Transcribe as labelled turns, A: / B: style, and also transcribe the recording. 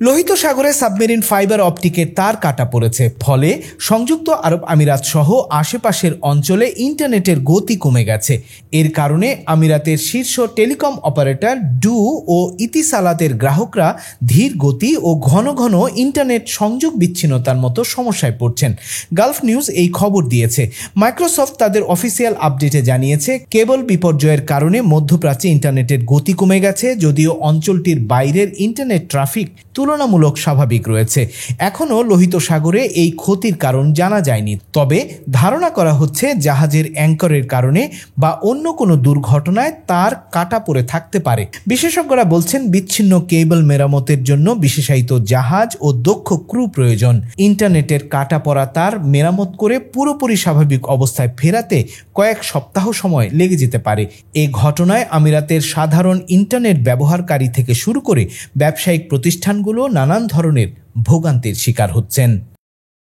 A: লোহিত সাগরে submarine fibre অপটিকের তার কাটা পড়েছে, ফলে সংযুক্ত আরব আমিরাত সহ আশেপাশের অঞ্চলে ইন্টারনেটের গতি কমে গেছে। এর কারণে আমিরাতের শীর্ষ টেলিকম অপারেটর ডু ও ইতিসালাতের গ্রাহকরা ধীর গতি ও ঘন ঘন ইন্টারনেট সংযোগ বিচ্ছিন্নতার মতো সমস্যায় পড়ছেন। গালফ নিউজ এই খবর দিয়েছে। মাইক্রোসফট তাদের অফিসিয়াল আপডেটে জানিয়েছে, কেবল বিপর্যয়ের কারণে মধ্যপ্রাচ্যে ইন্টারনেটের গতি কমে গেছে, যদিও অঞ্চলটির বাইরের ইন্টারনেট ট্রাফিক তুলনামূলক স্বাভাবিক রয়েছে। এখনও লোহিত সাগরে এই ক্ষতির কারণ জানা যায়নি, তবে ধারণা করা হচ্ছে জাহাজের অ্যাঙ্করের কারণে বা অন্য কোনো দুর্ঘটনায় তার কাটা পড়ে থাকতে পারে। বিশেষজ্ঞরা বলছেন, বিচ্ছিন্ন কেবল মেরামতের জন্য বিশেষায়িত জাহাজ ও দক্ষ ক্রু প্রয়োজন। ইন্টারনেটের কাটা পড়া তার মেরামত করে পুরোপুরি স্বাভাবিক অবস্থায় ফেরাতে কয়েক সপ্তাহ সময় লেগে যেতে পারে। এ ঘটনায় আমিরাতের সাধারণ ইন্টারনেট ব্যবহারকারী থেকে শুরু করে ব্যবসায়িক প্রতিষ্ঠানগুলো নানান ধরনের ভোগান্তির শিকার হচ্ছেন।